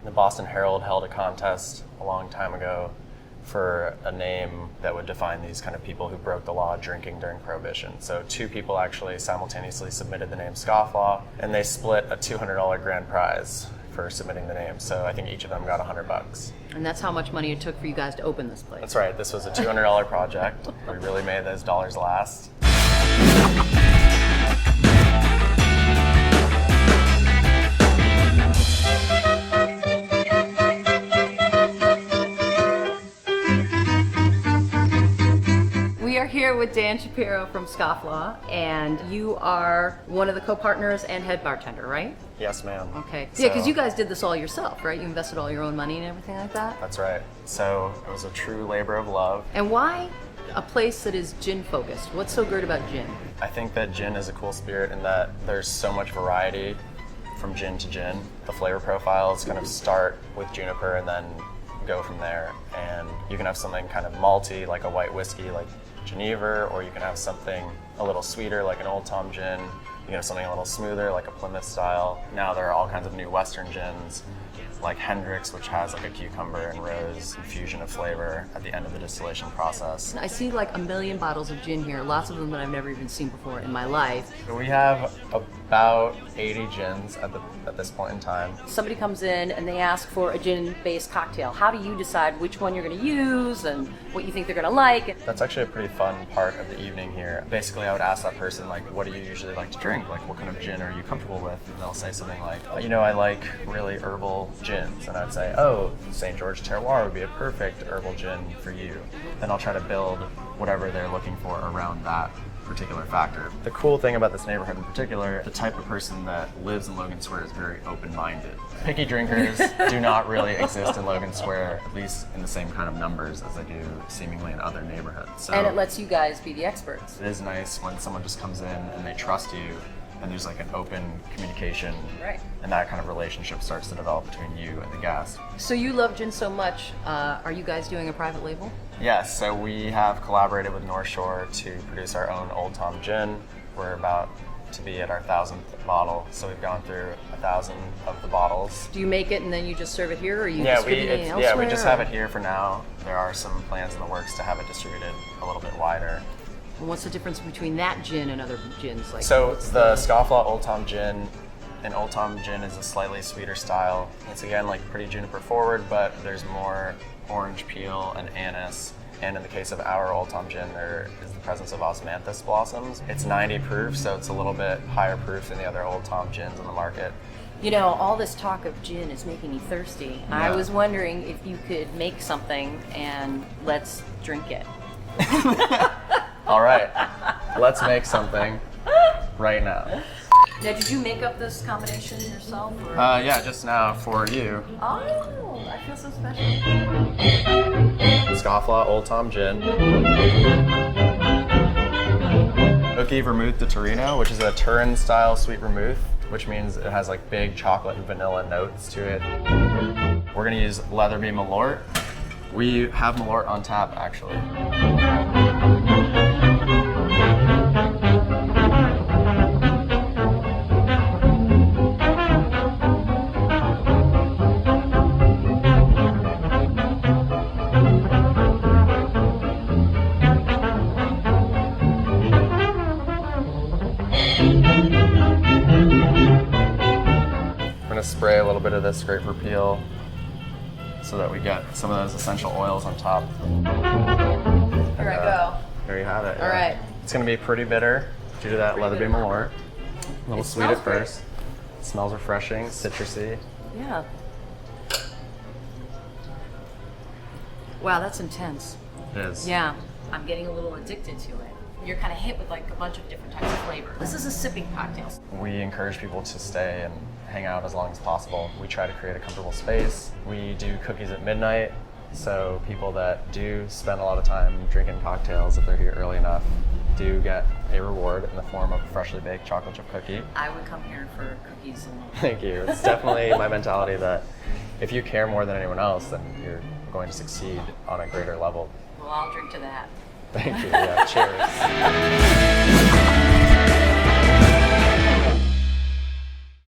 The Boston Herald held a contest a long time ago for a name that would define these kind of people who broke the law drinking during Prohibition. So 2 people actually simultaneously submitted the name Scofflaw, and they split a $200 grand prize for submitting the name. So I think each of them got $100. And that's how much money it took for you guys to open this place. That's right. This was a $200 project. We really made those dollars last. We are here with Dan Shapiro from Scofflaw, and you are one of the co-partners and head bartender, right? Yes, ma'am. Okay. So, Yeah, because you guys did this all yourself, right? You invested all your own money and everything like that? That's right. So it was a true labor of love. And why a place that is gin focused? What's so great about gin? I think that gin is a cool spirit in that there's so much variety from gin to gin. The flavor profiles kind of start with juniper and then go from there. And you can have something kind of malty like a white whiskey like Geneva, or you can have something a little sweeter like an Old Tom gin. You can have something a little smoother like a Plymouth style. Now there are all kinds of new Western gins like Hendrick's, which has like a cucumber and rose infusion of flavor at the end of the distillation process. I see like 1 million bottles of gin here, lots of them that I've never even seen before in my life. We have about 80 gins at this point in time. Somebody comes in and they ask for a gin-based cocktail. How do you decide which one you're going to use and what you think they're going to like? That's actually a pretty fun part of the evening here. Basically, I would ask that person, like, what do you usually like to drink? Like, what kind of gin are you comfortable with? And they'll say something like, I like really herbal gins. And I'd say, St. George Terroir would be a perfect herbal gin for you. Then I'll try to build whatever they're looking for around that particular factor. The cool thing about this neighborhood in particular, the type of person that lives in Logan Square is very open-minded. Picky drinkers do not really exist in Logan Square, at least in the same kind of numbers as they do seemingly in other neighborhoods. So And it lets you guys be the experts. it is nice when someone just comes in and they trust you and there's like an open communication, Right. and that kind of relationship starts to develop between you and the guest. So you love gin so much. Are you guys doing a private label? Yes, so we have collaborated with North Shore to produce our own Old Tom gin. We're about to be at our 1,000th bottle, so we've gone through 1,000 of the bottles. Do you make it and then you just serve it here, or are you Yeah, distributing it elsewhere? we just have it here for now. There are some plans in the works to have it distributed a little bit wider. And what's the difference between that gin and other gins? Like, So the Scofflaw Old Tom gin, and Old Tom gin is a slightly sweeter style. It's again like pretty juniper forward, but there's more orange peel and anise. And in the case of our Old Tom gin, there is the presence of osmanthus blossoms. It's 90 proof, so it's a little bit higher proof than the other Old Tom gins on the market. you know, all this talk of gin is making me thirsty. Yeah. I was wondering if you could make something and let's drink it. All right, let's make something right now. Now, did you make up this combination yourself? Or? Yeah, just now for you. Oh, I feel so special. Scofflaw Old Tom Gin. Cookie Vermouth de Torino, which is a Turin-style sweet vermouth, which means it has like big chocolate and vanilla notes to it. We're gonna use Leatherby Malort. We have Malort on tap, actually. Spray a little bit of this grapefruit peel so that we get some of those essential oils on top. Here I go. There you have it. All right. It's going to be pretty bitter due to that Leatherby Malort. A little sweet at first. It smells refreshing, citrusy. Yeah. Wow, that's intense. It is. Yeah. I'm getting a little addicted to it. You're kind of hit with like a bunch of different types of flavor. This is a sipping cocktail. We encourage people to stay and hang out as long as possible. We try to create a comfortable space. We do cookies at midnight, so people that do spend a lot of time drinking cocktails, if they're here early enough, do get a reward in the form of a freshly baked chocolate chip cookie. I would come here for cookies and Thank you. It's definitely my mentality that if you care more than anyone else, then you're going to succeed on a greater level. well, I'll drink to that. Thank you. Yeah, cheers.